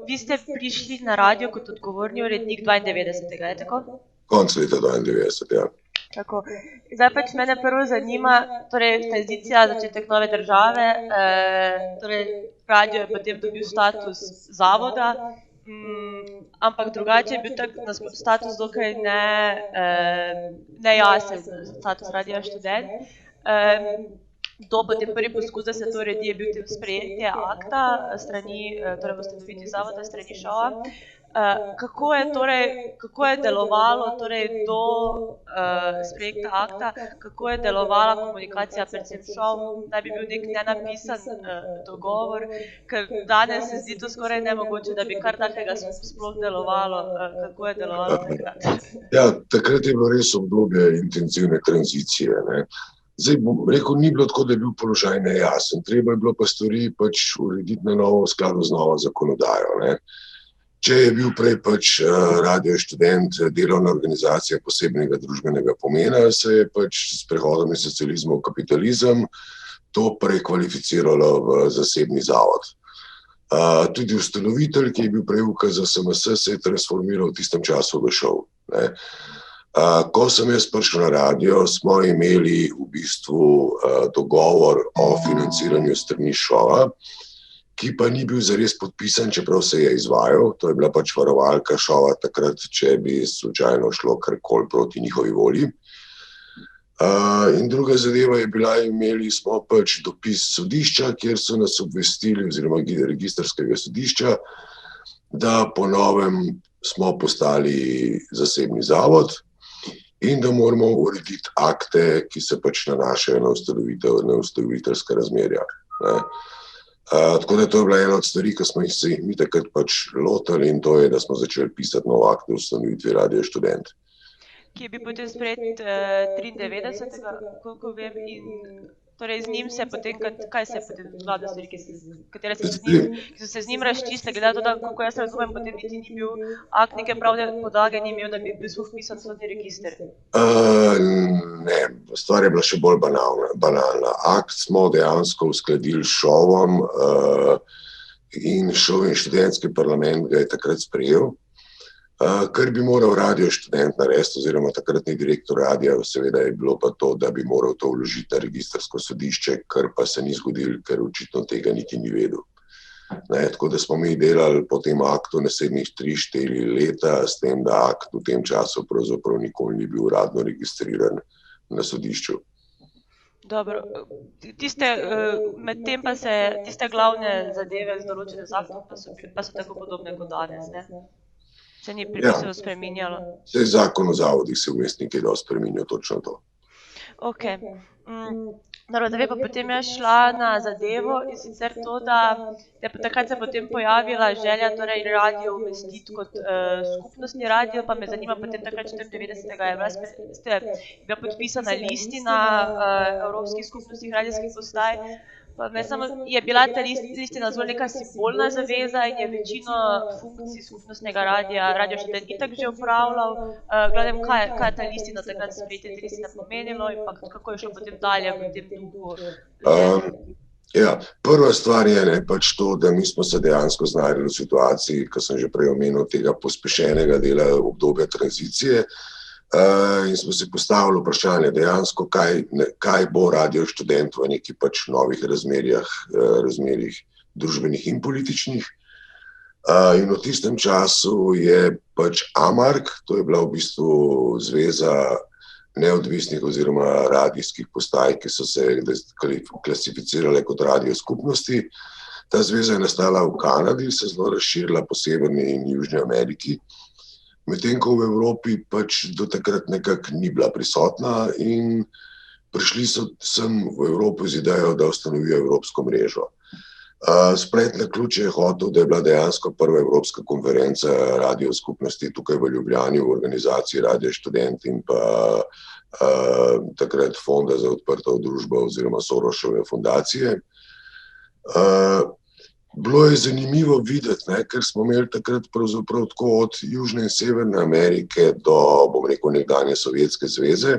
vi ste prišli na radio kot odgovorni urednik 92. Je tako? Konec leta 92, ja. Tako. Zdaj pač mene prvo zanima, torej tranzicija, začetek nove države, torej radio je potem dobil status zavoda, ampak drugače je bil tak status dokaj nejasen, status Radia Študent. Do potem prvi poskus, da se to uredi, je bil sprejetje akta strani, torej ustanovitvi zavoda strani ŠOA. Kako je delovalo torej do sprejekta akta, kako je delovala komunikacija predvsem ŠOU, naj bi bil nek nenapisan dogovor, ker danes se zdi to skoraj nemogoče, da bi kar takega sploh delovalo, kako je delovalo takrat? Ja, takrat je bilo res obdobje intenzivne tranzicije, ne. Zdaj bom rekel, ni bilo tako, da je bil položaj nejasen, treba je bilo pa stvari pač urediti na novo v skladu z novo zakonodajo, ne. Če je bil prej pač Radio Študent delovna organizacija posebnega družbenega pomena, se je pač s prehodom iz socializma v kapitalizem to prekvalificiralo v zasebni zavod. Tudi ustanovitelj, ki je bil prej UKZSMS, se je transformiral v tistem času v ŠOU, ne. Ko sem jaz prišel na radio, smo imeli v bistvu dogovor o financiranju strani ŠOU-a, ki pa ni bil zares podpisan, čeprav se je izvajal. To je bila pač varovalka ŠOU-a takrat, če bi slučajno šlo karkoli proti njihovi volji. In druga zadeva je bila, imeli smo pač dopis sodišča, kjer so nas obvestili, oziroma registrskega sodišča, da po novem smo postali zasebni zavod in da moramo urediti akte, ki se pač nanašajo na ustanoviteljska razmerja, ne. Tako da to je bila ena od stvari, ki smo se jih mi takrat pač lotili, in to je, da smo začeli pisati nov akt o ustanovitvi Radio Študent. Ki je bil potem sprejet 93. koliko vem, in torej z njim se potem, kaj se je potem vlada stvari, katere se z njim razčistile, glede na to, da, kako jaz razumem, potem niti ni bil akt neke pravne podlage, ni imel, da bi bil vpisan v sodni register. Ne, stvar je bila še bolj banalna. Akt smo dejansko uskladili s ŠOU-om in ŠOU in študentski parlament ga je takrat sprejel. Kar bi moral Radio Študent narediti, oziroma takratni direktor radia, seveda je bilo pa to, da bi moral to vložiti na registrsko sodišče, kar pa se ni zgodilo, ker očitno tega niti ni vedel. Ne, tako da smo mi delali po tem aktu naslednjih 3-4 leta, s tem, da akt v tem času pravzaprav nikoli ni bil uradno registriran na sodišču. Dobro, medtem pa se tiste glavne zadeve z določenim zakonom pa so tako podobne kot danes, ne? Se ni pripisov spreminjalo? Saj zakon o zavodih se vmes ni kaj dosti spreminjal, točno to. Okej. Dobro, da bi pa potem jaz šla na zadevo, in sicer to, da takrat se potem pojavila želja torej radio umestiti kot skupnostni radio, pa me zanima potem takrat 94. je bila podpisana listina Evropskih skupnostnih radijskih postaj. Pa je bila ta listina zgolj neka simbolna zaveza in je večino funkcij skupnostnega radia Radio Študent itak že opravljal. Gledam, kaj je ta listina takrat sprejetje te listine pomenilo in pa kako je šlo potem dalje v tem duhu? Ja, prva stvar je pač to, da mi smo se dejansko znašli v situaciji, ko sem že prej omenil, tega pospešenega dela obdobja tranzicije. In smo si postavili vprašanje dejansko, kaj bo Radio Študent v neki pač novih razmerjih družbenih in političnih. In v tistem času je pač AMARK, to je bila v bistvu zveza neodvisnih oziroma radijskih postaj, ki so se klasificirale kot radio skupnosti. Ta zveza je nastala v Kanadi, se zelo razširila po Severni in Južni Ameriki. Medtem ko v Evropi pač do takrat nekako ni bila prisotna in prišli so sem v Evropo z idejo, da ustanovijo evropsko mrežo. Splet naključje je hotel, da je bila dejansko prva evropska konferenca radio skupnosti tukaj v Ljubljani v organizaciji Radio Študent in pa takrat Fonda za odprto družbo oziroma Sorosove fundacije. Bilo je zanimivo videti, ker smo imeli takrat pravzaprav tako od Južne in Severne Amerike do, bom rekel, nekdanje Sovjetske zveze.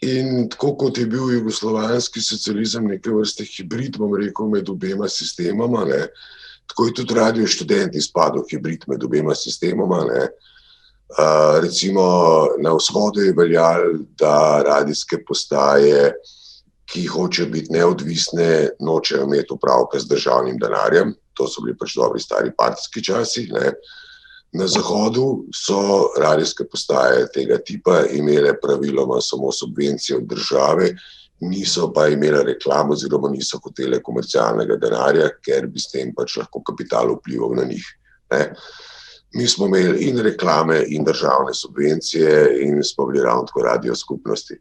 In tako kot je bil jugoslovanski socializem neke vrste hibrid, bom rekel, med obema sistemama, Tako je tudi Radio Študent izpadel hibrid med obema sistemoma, ne. Recimo na vzhodu je veljalo, da radijske postaje, ki hočejo biti neodvisne, nočejo imeti opravka z državnim denarjem. To so bili pač dobri stari partijski časi, ne. Na zahodu so radijske postaje tega tipa imele praviloma samo subvencije od države, niso pa imele reklam oziroma niso hotele komercialnega denarja, ker bi s tem pač lahko kapital vplival na njih, ne. Mi smo imeli in reklame in državne subvencije in smo bili ravno tako radio skupnosti.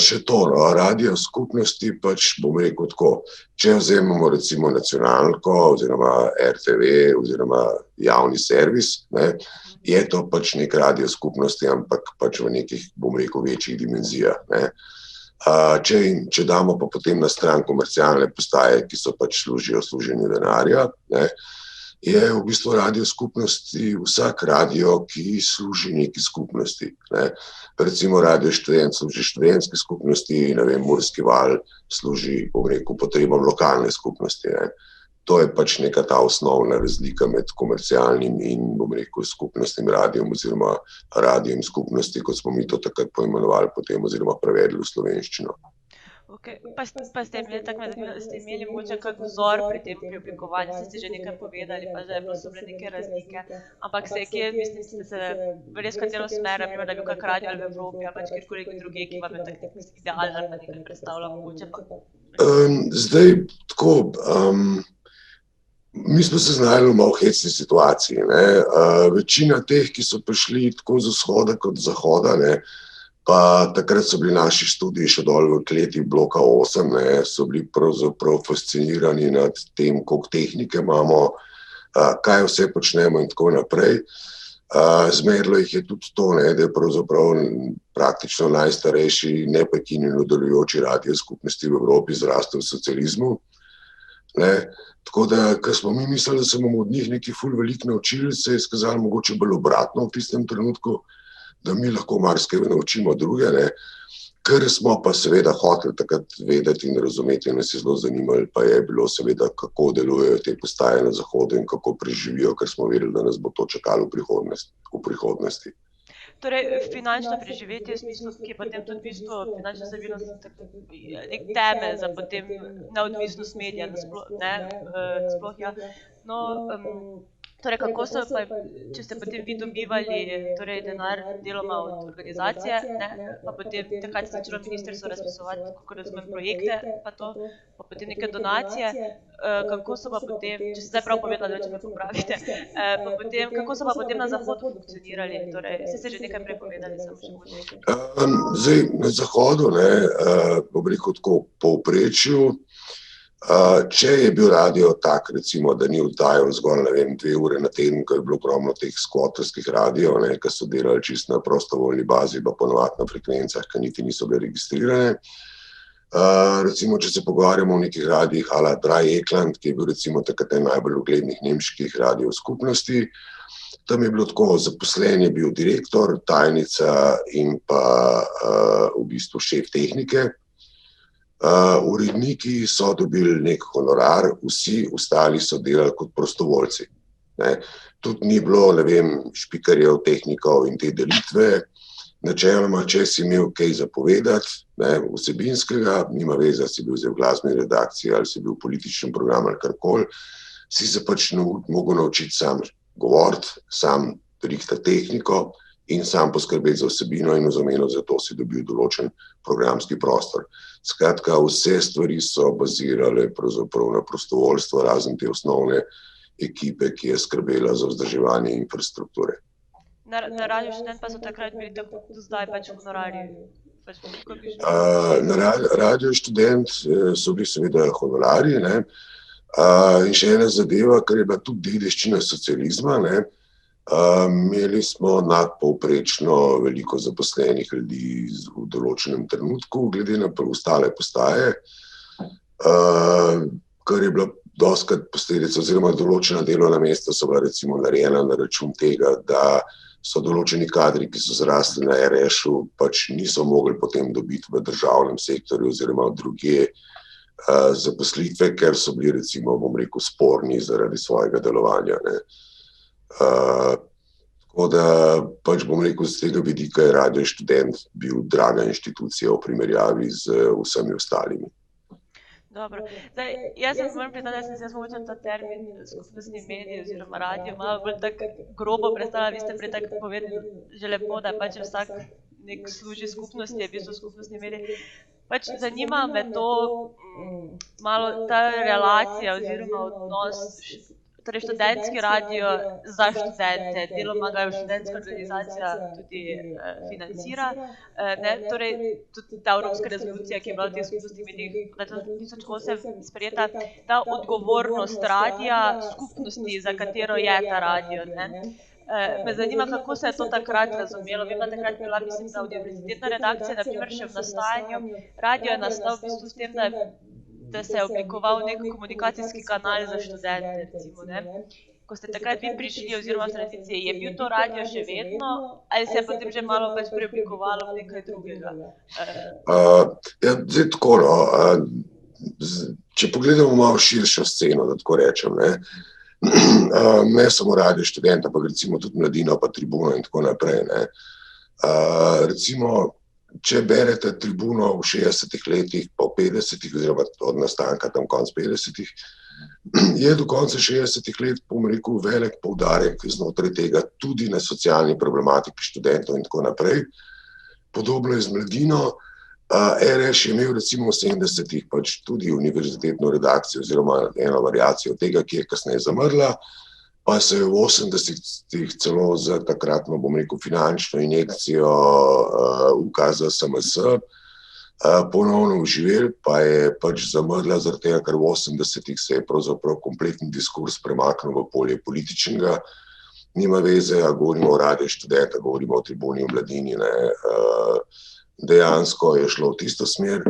Še to, radio skupnosti pač bom rekel tako, če vzememo recimo nacionalko oziroma RTV oziroma javni servis, ne, je to pač nek radio skupnosti, ampak pač v nekih, bom rekel, večjih dimenzijah, ne. Če damo pa potem na stran komercialne postaje, ki so pač služijo služenju denarja, ne, je v bistvu radio skupnosti vsak radio, ki služi neki skupnosti, ne. Recimo Radio Študent služi študentski skupnosti, ne vem, Murski val služi, bom rekel, potrebam lokalne skupnosti, ne. To je pač neka ta osnovna razlika med komercialnim in, bom rekel, skupnostnim radijom oziroma radijem skupnosti, kot smo mi to takrat poimenovali potem oziroma prevedli v slovenščino. Okay. Pa ste imeli mogoče kak vzor pri tem preoblikovanju, ste že nekaj povedali, pa da so bile neke razlike, ampak mislim, ste se res katero smer, da bi bil kak radio ali v Evropi, ali pač kjerkoli druge, ki vam je tak ideal ali pa nekaj predstavlja mogoče pa? Zdaj, tako, mi smo se znali v malo hecni situaciji, ne. Večina teh, ki so prišli tako z vzhoda kot z zahoda, ne, pa takrat so bili naši študiji še dol v kleti bloka 8, ne, so bili pravzaprav fascinirani nad tem, koliko tehnike imamo, kaj vse počnemo in tako naprej. Zmerilo jih je tudi to, ne, da je pravzaprav praktično najstarejši neprekinjeno delujoči radio skupnosti v Evropi zrastel v socializmu, ne. Tako da, ko smo mi mislili, da se bomo od njih nekaj ful veliko naučili, se je izkazalo mogoče bolj obratno v tistem trenutku, da mi lahko marsikaj naučimo druge, ne. Kar smo pa seveda hoteli takrat vedeti in razumeti, nas je zelo zanimalo, pa je bilo seveda, kako delujejo te postaje na zahodu in kako preživijo, ker smo vedeli, da nas bo to čakalo v prihodnosti. Torej, finančno preživetje v smislu, ki je potem tudi v bistvu finančna stabilnost nek temelj za potem neodvisnost medija, sploh, ja. No, torej, kako so pa, če ste potem vi dobivali denar deloma od organizacije, ne, pa potem takrat ste začelo ministrstvo razpisovati, kako razumem, projekte, pa to, pa potem neke donacije, kako so pa potem, če ste zdaj prav povedali, če me popravite, pa potem, kako so pa potem na zahodu funkcionirali, torej, ste že nekaj prej povedali, samo še možno. Zdaj, na zahodu, ne, bom rekel tako, povprečju, če je bil radio tak, recimo, da ni oddajal zgolj, ne vem, 2 ure na teden, ko je bilo ogromno teh skvoterskih radijev, ne, ki so delali čisto na prostovoljni bazi, pa ponovadi na frekvencah, ki niti niso bile registrirane. Recimo, če se pogovarjamo o nekih radijih ala Drei Ekland, ki je bil recimo takrat najbolj uglednih nemških radijev skupnosti, tam je bilo tako, zaposlen je bil direktor, tajnica in pa v bistvu šef tehnike. Uredniki so dobili nek honorar, vsi ostali so delali kot prostovoljci, ne. Tudi ni bilo, ne vem, špikarjev, tehnikov in te delitve. Načeloma, če si imel kaj zapovedati, ne, vsebinskega, nima veze, si bil zdaj v glasbeni redakciji ali si bil v političnem programu ali karkoli, si se pač mogel naučiti sam govoriti, sam rihtati tehniko in sam poskrbeti za vsebino in v zameno za to si dobil določen programski prostor. Skratka, vse stvari so bazirale pravzaprav na prostovoljstvo, razen te osnovne ekipe, ki je skrbela za vzdrževanje infrastrukture. Na Radio Študent pa so takrat bili tako do zdaj pač honorarji? Na Radio Študent so bili seveda honorarji, ne. In še ena zadeva, kar je bila tudi dediščina socializma, ne. Imeli smo nadpovprečno veliko zaposlenih ljudi v določenem trenutku, glede na ostale postaje, kar je bila dostikrat posledica, oziroma določena delovna mesta so bila recimo narejena na račun tega, da so določeni kadri, ki so zrasli na RŠ-u, pač niso mogli potem dobiti v državnem sektorju oziroma drugje zaposlitve, ker so bili recimo, sporni zaradi svojega delovanja. Tako da z tega vidika je Radio Študent bil draga inštitucija v primerjavi z vsemi ostalimi. Dobro. Zdaj, jaz moram priznati, da sem si mogoče ta termin skupnostni medij oziroma radio malo bolj tako grobo predstavljala. Vi ste prej tako povedali že lepo, da vsak nek služi skupnosti, je v bistvu skupnostni medij. Zanima me to malo ta relacija oziroma odnos, torej študentski radio za študente, deloma ga študentska organizacija tudi financira, torej tudi ta evropska rezolucija, ki je bila v teh skupnostnih medijih leta 2008 sprejeta, ta odgovornost radia skupnosti, za katero je ta radio. Me zanima, kako se je to takrat razumelo. Vem, da takrat bila, mislim, da univerzitetna redakcija, na primer še v nastajanju. Radio je nastal v bistvu s tem, da se je oblikoval nek komunikacijski kanal za študente, recimo, Ko ste takrat vi prišli oziroma v tranziciji, je bil to radio še vedno ali se je potem že malo preoblikovalo v nekaj drugega? Zdaj tako, če pogledamo malo širšo sceno, da tako rečem, ne samo Radio Študent, ampak recimo tudi Mladino, pa Tribuno in tako naprej. Recimo, če berete Tribuno v 60-ih letih, pa v 50-ih, oziroma od nastanka tam konc 50-ih, je do konca 60-ih let, velik poudarek znotraj tega tudi na socialni problematiki študentov in tako naprej. Podobno je z Mladino. RŠ je imel recimo v 70-ih tudi univerzitetno redakcijo oziroma eno variacijo tega, ki je kasneje zamrla, pa se je v 80-ih celo za takratno, finančno injekcijo ukaza SMS ponovno oživel, pa je zamrla zaradi tega, ker v 80-ih se je pravzaprav kompletni diskurs premaknil v polje političnega. Nima veze, a govorimo o Radio Študent, govorimo o Tribuni, o Mladini, dejansko je šlo v tisto smer.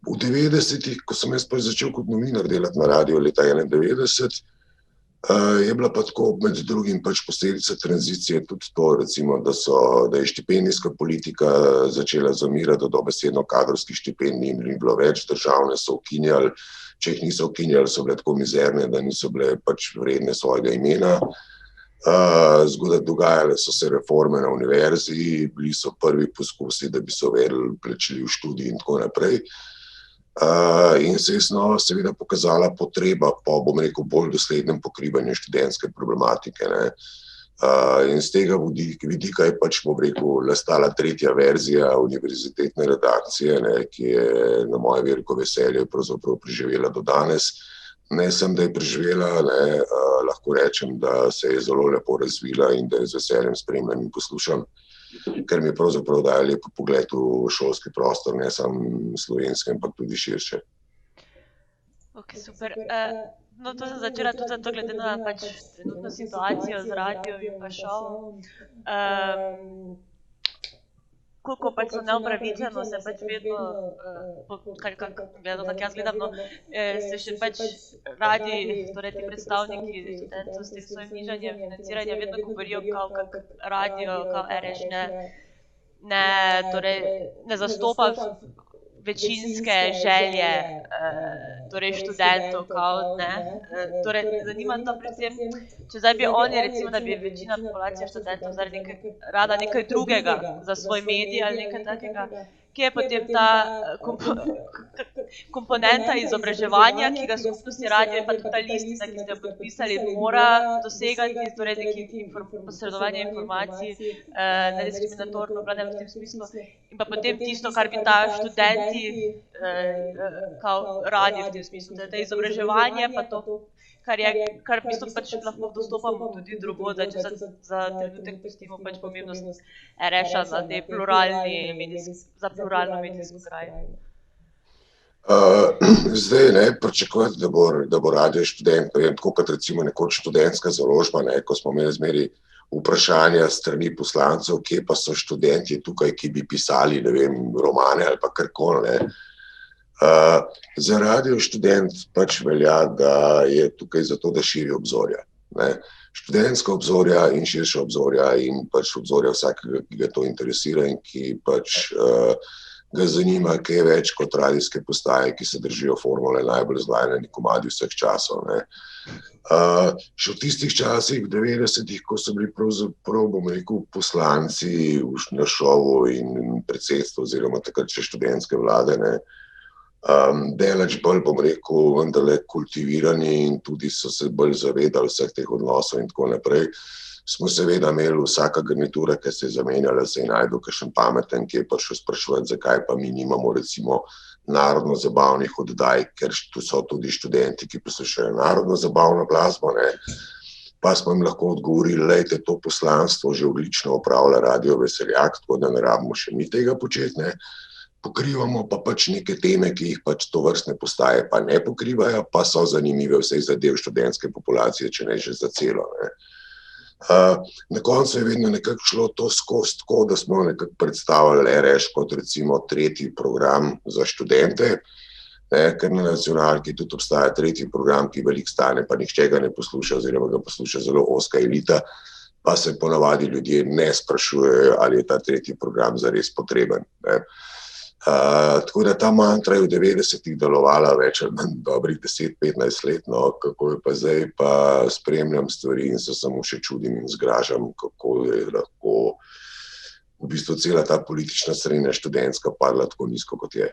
V 90-ih, ko sem jaz začel kot novinar delati na radio leta 91, je bila pa tako med drugim posledica tranzicije tudi to, recimo, da je štipendijska politika začela zamirati, dobesedno kadrovskih štipendij ni bilo več, državne so ukinjali, če jih niso ukinjali, so bile tako mizerne, da niso bile vredne svojega imena. Dogajale so se reforme na univerzi, bili so prvi poskusi, da bi se uvedli plačljiv študij in tako naprej. In se je seveda pokazala potreba po, bolj doslednem pokrivanju študentske problematike. In z tega vidika je nastala tretja verzija univerzitetne redakcije, ki je na moje veliko veselje pravzaprav preživela do danes. Ne sem, da je preživela, lahko rečem, da se je zelo lepo razvila in da je z veseljem spremljam in poslušam, ker mi pravzaprav daje lep pogled v šolski prostor, ne samo slovenski, ampak tudi širše. Ok, super. No, to sem začela tudi zato, glede na trenutno situacijo z radijem in pa šovom. Koliko so neupravičeno, se vedno, kako jaz gledam, se še radi, torej ti predstavniki študentov s tem svojim nižanjem financiranja vedno govorijo, kako radio, kao RŠ ne zastopa večinske želje študentov, torej zanima to predvsem, če zdaj bi oni, recimo, da bi večina populacije študentov rada nekaj drugega za svoj medij ali nekaj takega, kje je potem ta komponenta izobraževanja, ki ga skupnostni radio in pa tudi ta listina, ki ste jo podpisali, mora dosegati, torej neki posredovanje informacij, nediskriminatorno, v tem smislu, in pa potem tisto, kar bi ta študenti radi v tem smislu, da je izobraževanje pa to, kar v bistvu lahko dostopamo tudi drugod, če za trenutek pustimo pomembnost RŠ-a za za pluralno medijsko krajino. Zdaj, pričakovati, da bo Radio Študent, tako kot recimo nekoč študentska založba, ko smo imeli zmeri vprašanja strani poslancev, kje pa so študentje tukaj, ki bi pisali, romane ali pa karkoli. Za Radio Študent velja, da je tukaj zato, da širi obzorja. Študentska obzorja in širša obzorja in obzorja vsakega, ki ga to interesira in ki ga zanima kaj več kot radijske postaje, ki se držijo formule najbolj zlajneni komadi vseh časov. Ne. Še v tistih časih, v 90-ih, ko so bili pravzaprav, bom rekel, poslanci na šovu in predsedstvo oziroma takrat še študentske vlade, ne, delač bolj, bom rekel, vendarle kultivirani in tudi so se bolj zavedali vseh teh odnosov in tako naprej. Smo seveda imeli vsaka garnitura, ki se je zamenjala, se je najdel kakšen pameten, ki je prišel spraševati, zakaj pa mi nimamo recimo narodno-zabavnih oddaj, ker so tudi študenti, ki poslušajo narodno-zabavno glasbo, ne. Pa smo jim lahko odgovorili, lejte, to poslanstvo že odlično opravlja Radio Veseljak, tako da ne rabimo še mi tega početi, ne. Pokrivamo pa pač neke teme, ki jih pač tovrstne postaje pa ne pokrivajo, pa so zanimive vsej za del študentske populacije, če ne že za celo, ne. Na koncu je vedno nekako šlo to skozi tako, da smo nekako predstavili RŠ kot recimo tretji program za študente, ne, ker na nacionalki tudi obstaja tretji program, ki veliko stane, pa nihče ga ne posluša oziroma ga posluša zelo ozka elita, pa se ponavadi ljudje ne sprašujejo, ali je ta tretji program zares potreben, ne. Tako da ta mantra je v 90-ih delovala več ali manj dobrih 10-15 let, no, kako je pa zdaj, pa spremljam stvari in se samo še čudim in zgražam, kako je lahko v bistvu cela ta politična srednja študentska padla tako nizko, kot je.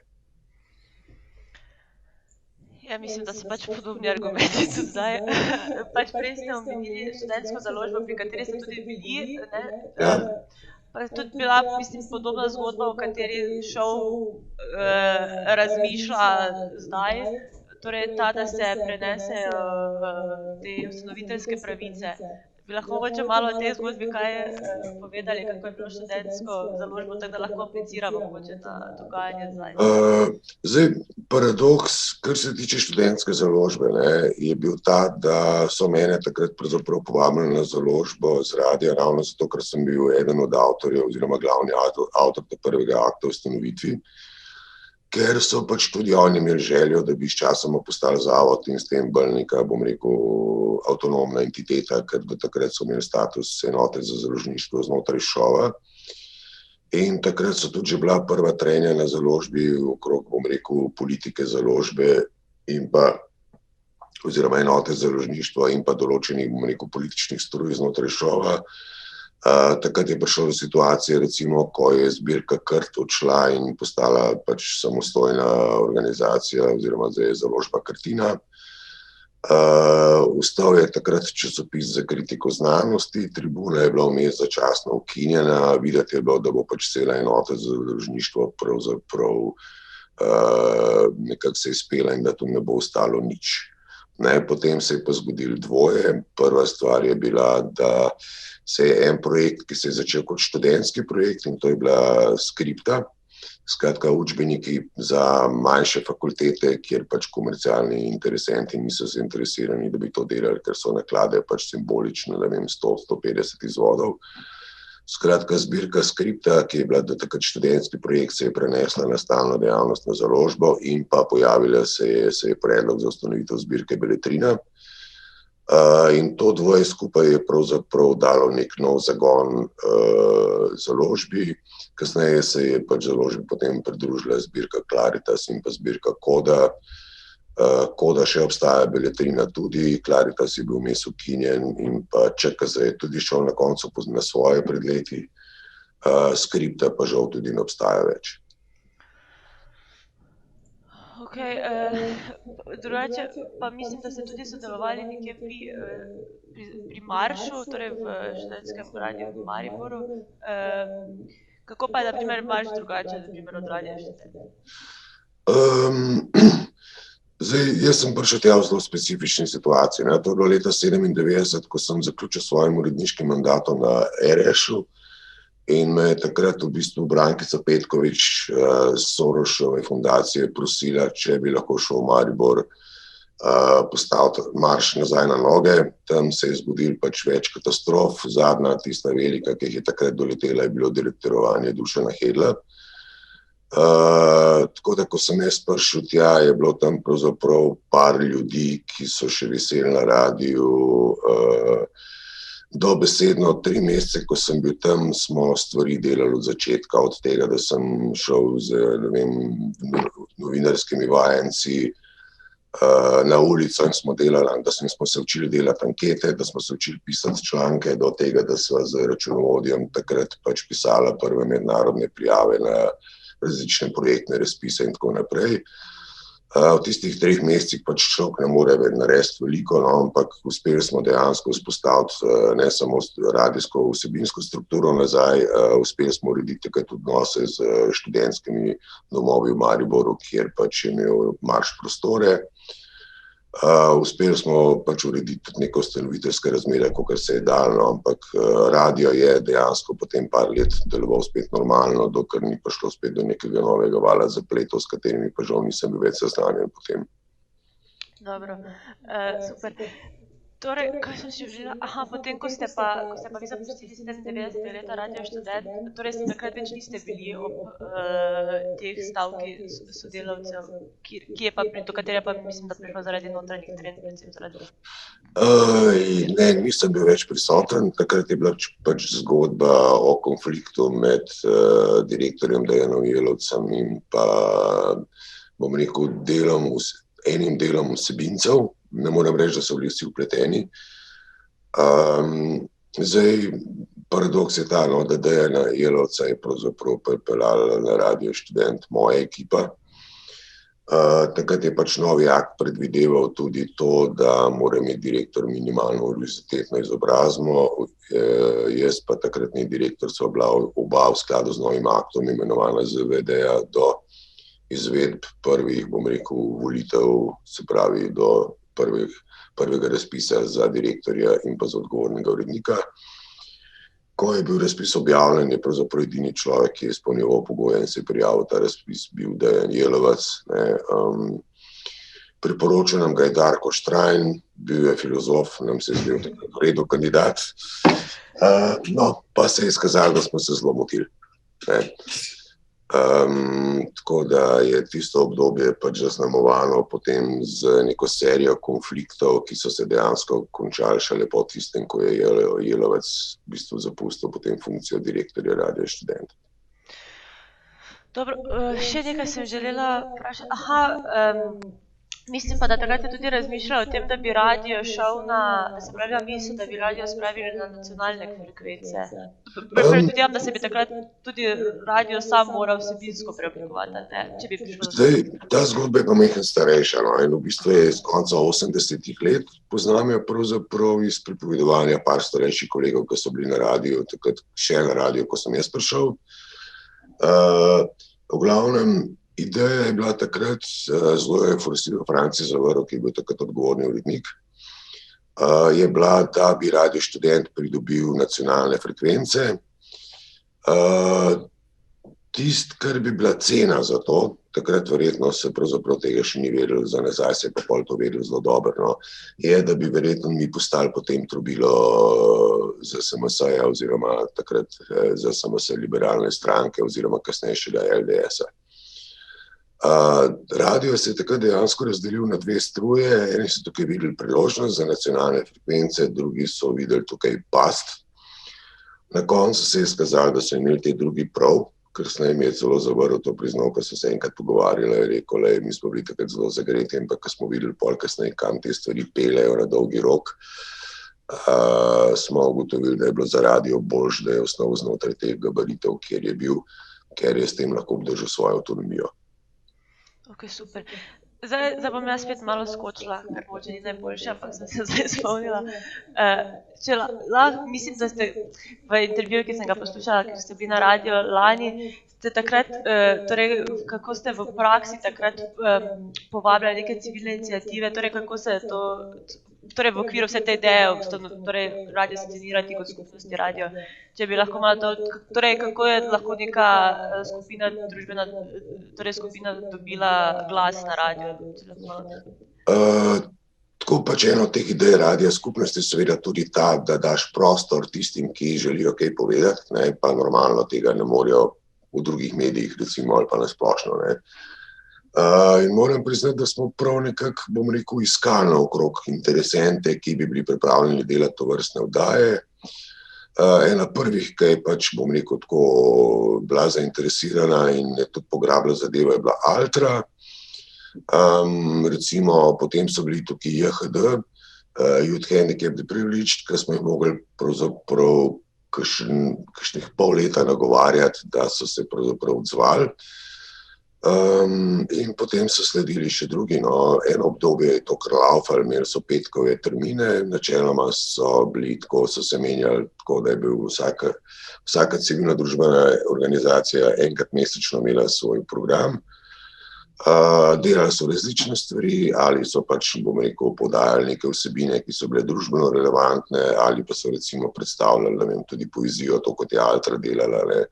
Ja, mislim, da so pač podobni argumenti tudi zdaj. Pač prej ste omenili študentsko založbo, pri kateri ste tudi bili, ne? Ja. Pa je tudi bila, mislim, podobna zgodba, o kateri šov razmišlja zdaj, torej ta, da se prenesejo te ustanoviteljske pravice. Bi lahko mogoče malo o tej zgodbi kaj povedali, kako je bilo študentsko založbo, tako da lahko apliciramo mogoče na dogajanje zdaj? Zdaj, paradoks, kar se tiče študentske založbe, ne, je bil ta, da so mene takrat pravzaprav povabili na založbo z radia, ravno zato, ker sem bil eden od avtorjev oziroma glavni avtor prvega akta o ustanovitvi, ker so pač tudi oni imeli željo, da bi sčasoma postali zavod in s tem bolj neka, bom rekel, avtonomna entiteta, ker do takrat so imeli status enote za založništvo znotraj šova. In takrat so tudi že bila prva trenja na založbi okrog, bom rekel, politike založbe in pa oziroma enote založništva in pa določenih, bom rekel, političnih struj znotraj šova. Takrat je prišlo do situacije, recimo, ko je zbirka Krt odšla in postala pač samostojna organizacija oziroma zdaj je založba Krtina. Vstal je takrat časopis za kritiko znanosti, Tribuna je bila vmes začasno ukinjena, videti je bilo, da bo pač cela enota za založništvo pravzaprav nekako se izpela in da tu ne bo ostalo nič. Ne, potem se je pa zgodilo dvoje. Prva stvar je bila, da se je en projekt, ki se je začel kot študentski projekt in to je bila Skripta, skratka učbeniki za manjše fakultete, kjer pač komercialni interesenti niso zainteresirani, da bi to delali, ker so naklade pač simbolično, ne vem, 100-150 izvodov. Skratka, zbirka Skripta, ki je bila do takrat študentski projekt, se je prenesla na stalno dejavnost na založbo in pa pojavila se je predlog za ustanovitev zbirke Beletrina. In to dvoje skupaj je pravzaprav dalo nek nov zagon založbi. Kasneje se je pač založbi potem pridružila zbirka Claritas in pa zbirka Koda. Koda še obstaja, Beletrina tudi, Claritas je bil vmes ukinjen in pa ČKZ je tudi šel na koncu na svoje pred leti. Skripta pa žal tudi ne obstaja več. Okej, drugače pa mislim, da ste tudi sodelovali nekje pri Maršu, torej v študentskem radiu v Mariboru. Kako pa je, na primer, Marš drugače, na primer, od Radia Študent? Zdaj, jaz sem prišel tja v zelo specifični situaciji, ne. To je bilo leta 1997, ko sem zaključil s svojim uredniškim mandatom na RŠ-u in me je takrat v bistvu Brankica Petković z Soroševe fundacije prosila, če bi lahko šel v Maribor postaviti Marš nazaj na noge. Tam se je zgodil pač več katastrof. Zadnja, tista velika, ki jih je takrat doletela, je bilo direktorovanje Dušana Hedla. Tako da, ko sem jaz prišel tja, je bilo tam pravzaprav par ljudi, ki so še viseli na radiu, dobesedno 3 mesece, ko sem bil tam, smo stvari delali od začetka, od tega, da sem šel z novinarskimi vajenci na ulico in smo delali, da smo se učili delati ankete, da smo se učili pisati članke, do tega, da sva z računovodjem takrat pač pisala prve mednarodne prijave na različne projektne razpise in tako naprej. V tistih 3 mesecih pač človek ne more narediti veliko, no, ampak uspeli smo dejansko vzpostaviti ne samo radijsko vsebinsko strukturo nazaj, uspeli smo urediti takrat odnose z študentskimi domovi v Mariboru, kjer pač je imel Marš prostore. Uspeli smo pač urediti tudi neko ustanoviteljske razmere, kakor se je dalo, no, ampak radio je dejansko potem par let deloval spet normalno, dokler ni prišlo spet do nekega novega vala zapletov, s katerimi pa žal nisem bil več seznanjen potem. Dobro, super. Torej, kaj sem si želela? Potem, ko ste pa vi zapustili s tem 90. leta Radio Študent, torej takrat več niste bili ob teh stavki sodelavcev, do katere pa mislim, da prišlo zaradi notranjih trend, predvsem zaradi... Ne, nisem bil več prisoten. Takrat je bila pač zgodba o konfliktu med direktorjem Dejanom Jelovcem in pa, bom rekel, enim delom vsebincev. Ne moram reči, da so bili vsi vpleteni. Zdaj, paradoks je ta, no, da Dejana Jelovca je pravzaprav pripeljala na Radio Študent moja ekipa. Takrat je pač novi akt predvideval tudi to, da mora imeti direktor minimalno univerzitetno izobrazbo. Jaz pa takratni direktor sva bila oba v skladu z novim aktom imenovana za VD-ja do izvedb prvih, bom rekel, volitev, se pravi do prvega razpisa za direktorja in pa za odgovornega urednika. Ko je bil razpis objavljen, je pravzaprav edini človek, ki je izpolnjeval pogoje in se je prijavil ta razpis, bil Dejan Jelovec. Priporočil nam ga je Darko Štrajn, bil je filozof, nam se je zdel takrat v redu kandidat. No, pa se je izkazalo, da smo se zelo motili. Tako da je tisto obdobje pač zaznamovano potem z neko serijo konfliktov, ki so se dejansko končali šele po tistem, ko je Jelovec v bistvu zapustil potem funkcijo direktorja Radio Študent. Dobro, še nekaj sem želela vprašati. Mislim pa, da takrat je tudi razmišljala o tem, da bi radio šel da bi radio spravili na nacionalne frekvence. Predvidevam, da se bi takrat tudi radio sam moral vsebinsko preoblikovati, če bi prišlo. Zdaj, ta zgodba je pa nekaj starejša, no, in v bistvu je z konca 80-ih let, poznam jo pravzaprav iz pripovedovanja par starejših kolegov, ki so bili na radiju, takrat še na radiju, ko sem jaz prišel. V glavnem, ideja je bila takrat, zelo je forsiral Franci Zavrl, ki je bil takrat odgovorni urednik, je bila, da bi Radio Študent pridobil nacionalne frekvence. Kar bi bila cena za to, takrat verjetno se pravzaprav tega še ni vedelo, za nazaj se je pa pol to vedelo zelo dobro, no, je, da bi verjetno mi postali potem trobilo za SMS-ja oziroma takrat za SMS liberalne stranke oziroma kasnejšega LDS-a. Radio se je takrat dejansko razdelil na 2 struje, eni so tukaj videli priložnost za nacionalne frekvence, drugi so videli tukaj past. Na koncu se je izkazalo, da so imeli te drugi prav, ker se nam je celo Zavrl to priznal, ko so se enkrat pogovarjali, je rekel, mi smo bili takrat zelo zagreti, ampak ko smo videli pol kasneje, kam te stvari peljejo na dolgi rok, smo ugotovili, da je bilo za radio boljše, da je osnov znotraj teh gabaritev, kjer je bil, ker je s tem lahko obdržal svojo avtonomijo. Ok, super. Zdaj bom jaz spet malo skočila, ker mogoče ni najboljše, ampak sem se zdaj spomnila. Mislim, da ste v intervjuju, ki sem ga poslušala, ker ste bili na radio lani, ste takrat, torej kako ste v praksi takrat povabljali neke civilne iniciative, torej kako se je to, torej v okviru vse te ideje, torej radio scenirati kot skupnosti radio. Če bi lahko malo to, torej kako je lahko neka skupina družbena, torej skupina dobila glas na radio? Tako pač eno od teh idej radia skupnosti seveda tudi ta, da daš prostor tistim, ki želijo kaj povedati, ne, pa normalno tega ne morejo v drugih medijih, recimo, ali pa nasplošno, ne. In moram priznati, da smo prav nekako, bom rekel, iskali okrog interesente, ki bi bili pripravljeni delati tovrstne oddaje. Ena prvih, ki je pač, bom rekel, tako bila zainteresirana in je tudi pograbila zadevo, je bila Altra. Recimo, potem so bili tukaj JHD, Youth Handicapped Privileged, ki smo jih mogli pravzaprav kakšnih pol leta nagovarjati, da so se pravzaprav odzvali. In potem so sledili še drugi, eno obdobje je to kar laufalo, imeli so petkove termine, načeloma so bili tako, so se menjali tako, da je bil vsaka civilna družbena organizacija enkrat mesečno imela svoj program. Delali so različne stvari, ali so pač, bom rekel, podajali neke vsebine, ki so bile družbeno relevantne, ali pa so recimo predstavljali, ne vem, tudi poezijo, to kot je Altra delala, ne.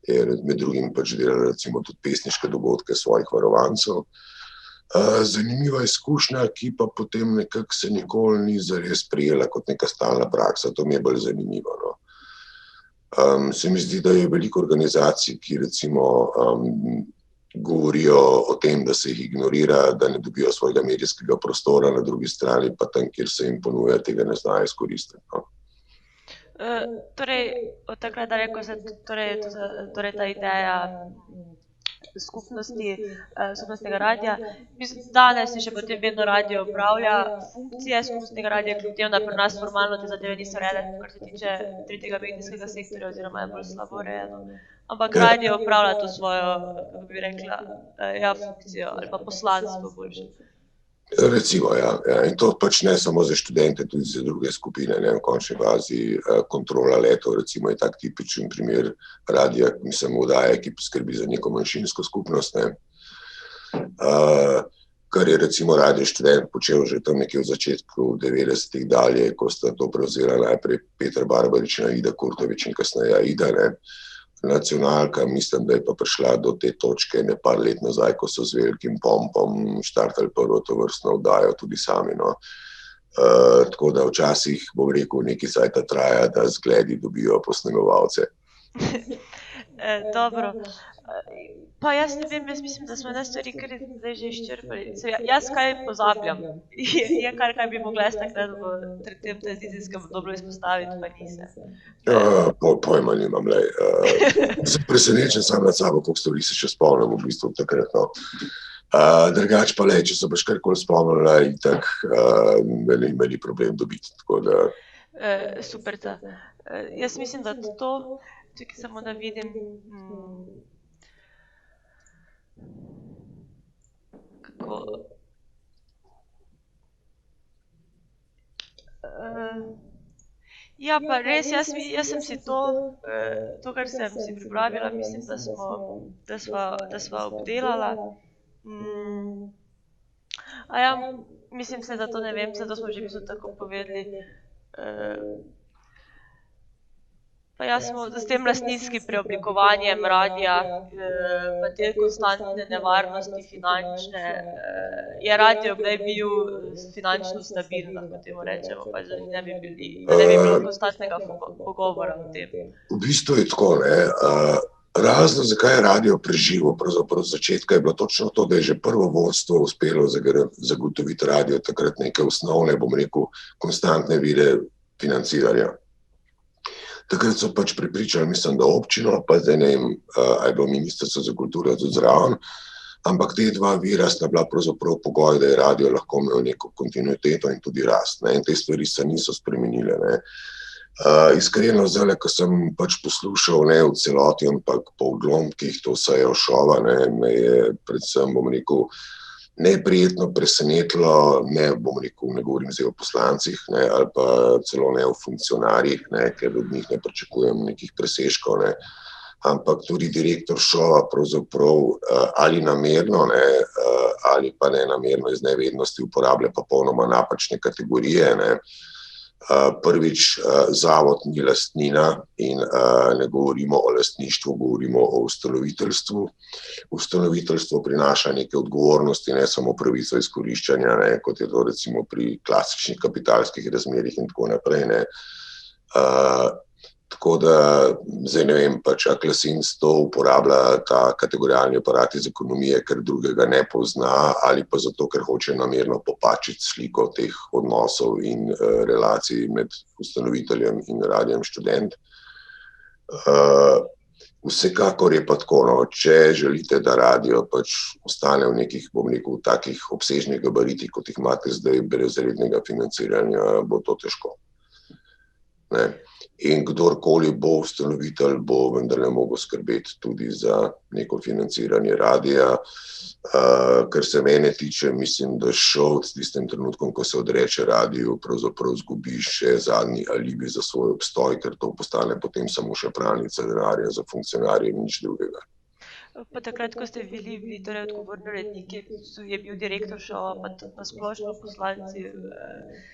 Je med drugim pač delala recimo tudi pesniške dogodke svojih varovancev. Zanimiva izkušnja, ki pa potem nekako se nikoli ni zares prijela kot neka stalna praksa, to mi je bolj zanimivo, no. Se mi zdi, da je veliko organizacij, ki recimo govorijo o tem, da se jih ignorira, da ne dobijo svojega medijskega prostora, na drugi strani pa tam, kjer se jim ponuja, tega ne znajo izkoristiti, no. Torej, od takrat dalje, ko se torej ta ideja skupnostnega radia, danes se še potem vedno radio upravlja funkcije skupnostnega radia, kljub temu, da pri nas formalno te zadeve niso urejene, kar se tiče tretjega medijskega sektorja oziroma je bolj slabo urejeno. Ampak radio upravlja to svojo, kako bi rekla, funkcijo ali pa poslanstvo boljše. Recimo, ja. In to pač ne samo za študente, tudi za druge skupine, ne, v končni fazi kontrola letov, recimo je tak tipičen primer radia, oddaje, ki poskrbi za neko manjšinsko skupnost, ne. Kar je recimo Radio Študent počel že tam nekje v začetku 90-ih dalje, ko sta to prevzela najprej Peter Barbarič in Ida Kurtovič in kasneje Ida, ne. Nacionalka, mislim, da je pa prišla do te točke par let nazaj, ko so z velikim pompom štartali prvo tovrstno oddajo tudi sami, no. Tako da včasih, bom rekel, nekaj cajta traja, da zgledi dobijo posnemovalce. Dobro. Pa jaz ne vem, jaz mislim, da smo ene stvari kar zdaj že izčrpali. Jaz kaj pozabljam. Je kaj bi mogla jaz takrat v tem tranzicijskem obdobju izpostaviti, pa nisem. Pojma nimam, lej. Sem presenečen sam nad sabo, koliko stvari se še spomnim v bistvu takrat, no. Drugače pa lej, če se boš karkoli spomnila, itak imeli problem dobiti, tako da... Super, da. Jaz mislim, da to, tukaj samo da vidim... Kako... Ja, pa res, jaz sem si to, kar sem si pripravila, mislim, da sva obdelala. Mislim se, da to ne vem, zato smo že v bistvu tako povedali. Pa jaz smo s tem lastninskim preoblikovanjem radia, pa te konstantne nevarnosti finančne, je radio kdaj bil finančno stabilen, lahko temu rečemo, pa da ne bi bilo konstantnega pogovora o tem. V bistvu je tako, ne. Razlog, zakaj je radio preživel, pravzaprav z začetka, je bilo točno to, da je že prvo vodstvo uspelo zagotoviti radio takrat neke osnovne, bom rekel, konstantne vire financiranja. Takrat so pač prepričali, mislim, da občino, pa zdaj ne vem, a je bilo Ministrstvo za kulturo tudi zraven, ampak te dva vira sta bila pravzaprav pogoj, da je radio lahko imel neko kontinuiteto in tudi rast, ne, in te stvari se niso spremenile, ne. Iskreno zdajle, ko sem pač poslušal, ne v celoti, ampak po odlomkih to sejo šova, ne, me je predvsem, bom rekel, neprijetno presenetilo, ne govorim zdaj o poslancih, ne, ali pa celo ne o funkcionarjih, ne, ker od njih ne pričakujem nekih presežkov, ne, ampak tudi direktor šova pravzaprav ali namerno, ne, ali pa nenamerno iz nevednosti uporablja popolnoma napačne kategorije, ne. Prvič, zavod ni lastnina in ne govorimo o lastništvu, govorimo o ustanoviteljstvu. Ustanoviteljstvo prinaša neke odgovornosti, ne samo pravico izkoriščanja, ne, kot je to recimo pri klasičnih kapitalskih razmerjih in tako naprej, ne. Tako da, zdaj ne vem, pač Aklasins to uporablja ta kategorijalni aparat iz ekonomije, ker drugega ne pozna, ali pa zato, ker hoče namerno popačiti sliko teh odnosov in relacij med ustanoviteljem in Radiem Študent. Vsekakor je pa tako, no, če želite, da radio pač ostane v nekih, bom rekel, takih obsežnih gabaritih, kot jih imate zdaj, brez rednega financiranja, bo to težko. Ne? In kdorkoli bo ustanovitelj, bo vendarle mogel skrbeti tudi za neko financiranje radija. Kar se mene tiče, mislim, da šov s tistim trenutkom, ko se odreče radiju, pravzaprav zgubiš še zadnji alibi za svoj obstoj, ker to postane potem samo še pralnica denarja za funkcionarje in nič drugega. Pa takrat, ko ste bili torej odgovorni uredniki, je bil direktor šova, pa tudi na splošno poslanci,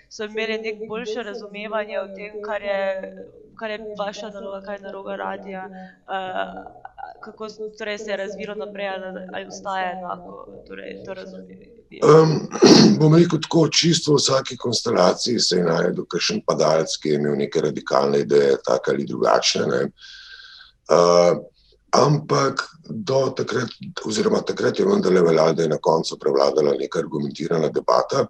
so imeli nek boljše razumevanje o tem, kar je vaša naloga, kaj je naloga radija, kako torej se je razvilo naprej, ali ostaja enako, torej to razumevanje? Bom rekel tako, čisto v vsaki konstelaciji se je našel kakšen padalec, ki je imel neke radikalne ideje, take ali drugačne, ne. Ampak do takrat, oziroma takrat je vendarle veljalo, da je na koncu prevladala neka argumentirana debata.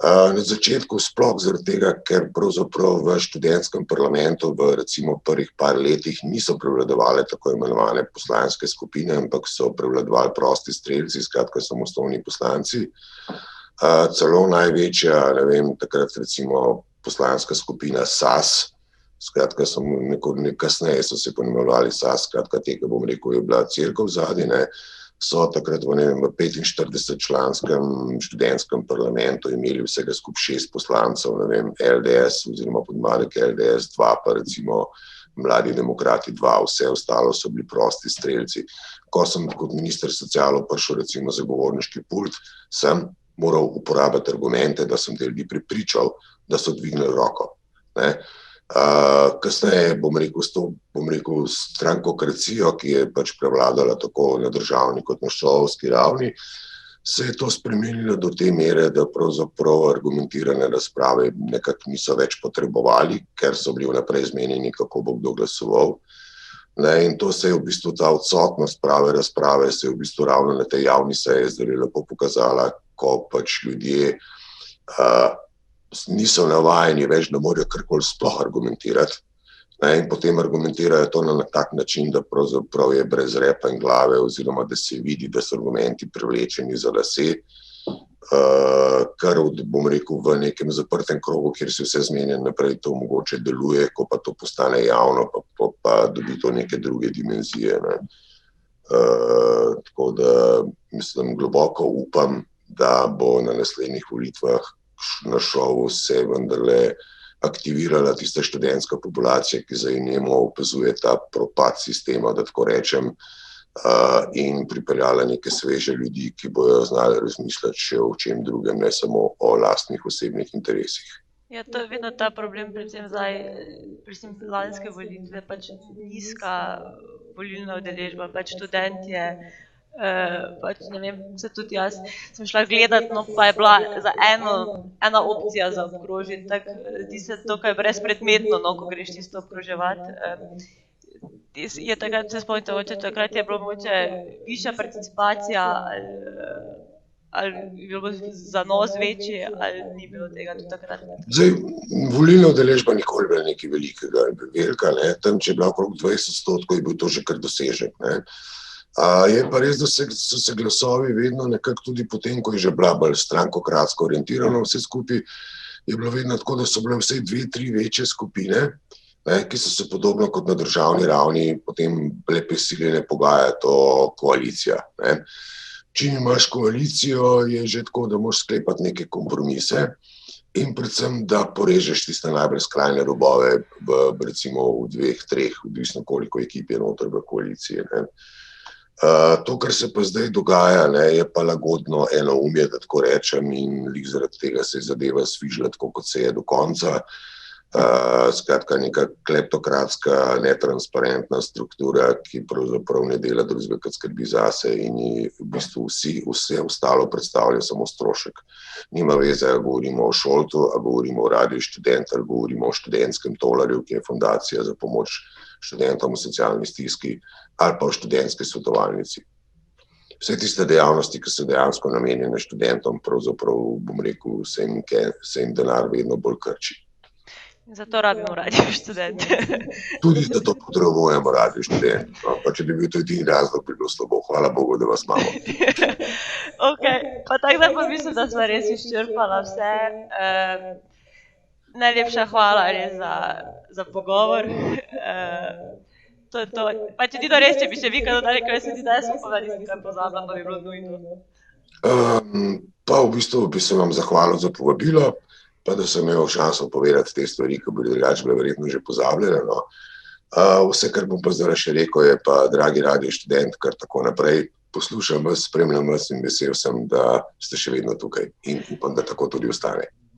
Na začetku sploh zaradi tega, ker pravzaprav v študentskem parlamentu v recimo prvih par letih niso prevladovale tako imenovane poslanske skupine, ampak so prevladovali prosti strelci, skratka samostojni poslanci. Celo največja, ne vem, takrat recimo poslanska skupina SAS, skratka, kasneje so se poimenovali SAS, skratka, tega bom rekel, je bila cerkev zadaj, ne, so takrat v 45-članskem študentskem parlamentu imeli vsega skupaj 6 poslancev, ne vem, LDS oziroma podmladek LDS 2, pa recimo Mladi demokrati 2, vse ostalo so bili prosti strelci. Ko sem kot minister socialov prišel recimo za govorniški pult, sem moral uporabiti argumente, da sem te ljudi prepričal, da so dvignili roko, ne. Kasneje, bom rekel, strankokracijo, ki je pač prevladala tako na državni kot na šolski ravni, se je to spremenilo do te mere, da pravzaprav argumentirane razprave nekako niso več potrebovali, ker so bili vnaprej zmenjeni, kako bo kdo glasoval. In to se je v bistvu, ta odsotnost prave razprave se je v bistvu ravno na tej javni seji zdaj lepo pokazala, ko pač ljudje niso navajeni več, da morajo karkoli sploh argumentirati, ne, in potem argumentirajo to na tak način, da pravzaprav je brez repa in glave, oziroma da se vidi, da so argumenti privlečeni za lase, kar, bom rekel, v nekem zaprtem krogu, kjer se vse zmenja naprej, to mogoče deluje, ko pa to postane javno, pa dobi to neke druge dimenzije, ne. Tako da, mislim, globoko upam, da bo na naslednjih volitvah na šovu se vendarle aktivirala tista študentska populacija, ki zdaj njemu opazuje ta propad sistema, da tako rečem, in pripeljala neke sveže ljudi, ki bojo znali razmišljati še o čem drugem, ne samo o lastnih osebnih interesih. Ja, to je vedno ta problem, predvsem zdaj, lanske volitve, pač nizka volilna udeležba, pač študentje, pač ne vem, se tudi jaz sem šla gledat, no, pa je bila za ena opcija za obkrožiti, tako zdi se dokaj brezpredmetno, no, ko greš tisto obkroževat. Je takrat, se spomnite, takrat je bilo mogoče višja participacija, ali je bilo zanos večji, ali ni bilo tega do takrat? Zdaj, volilna udeležba nikoli bila nekaj velikega, velika, ne, tam, če je bila okrog 20%, je bil to že kar dosežek, ne. Je pa res, da so se glasovi vedno nekako tudi potem, ko je že bila bolj strankokratsko orientirano vse skupaj, je bilo vedno tako, da so bile vsaj 2-3 večje skupine, ne, ki so se podobno kot na državni ravni potem bile prisiljene pogajati o koalicijah, ne. Čim imaš koalicijo, je že tako, da moraš sklepati neke kompromise in predvsem, da porežeš tiste najbolj skrajne robove recimo v 2-3, odvisno koliko ekip je noter v koaliciji, ne. To, kar se pa zdaj dogaja, ne, je pa lagodno enoumje, da tako rečem, in zaradi tega se je zadeva sfižila tako, kot se je do konca. Skratka, neka kleptokratska, netransparentna struktura, ki pravzaprav ne dela drugega, kot skrbi zase in ji v bistvu vse ostalo predstavlja samo strošek. Nima veze, ali govorimo o Šoltu, ali govorimo o Radiu Študent, ali govorimo o študentskem tolarju, ki je fundacija za pomoč študentom v socialni stiski, ali pa o študentski svetovalnici. Vse tiste dejavnosti, ki so dejansko namenjene študentom, pravzaprav, bom rekel, se jim denar vedno bolj krči. Zato rabimo Radio Študent. Tudi zato potrebujemo Radio Študent. No, pa če bi bil to edini razlog, bi bilo slabo. Hvala Bogu, da vas imamo. Ok, pa tako da pa mislim, da smo res izčrpala vse. Najlepša hvala res za pogovor. To je to. Pa če ti to res, če bi še vi kaj dodali, kaj se ti da, jaz upam, da nisem kaj pozabila, pa bi bilo nujno. Pa v bistvu bi se vam zahvalil za povabilo, pa da sem imel šanso povedati te stvari, ki bi drugače bile verjetno že pozabljene. No. Vse, kar bom pa zdaj še rekel, je pa, dragi Radio Študent, kar tako naprej poslušam vas, spremljam vas in vesel sem, da ste še vedno tukaj in upam, da tako tudi ostane.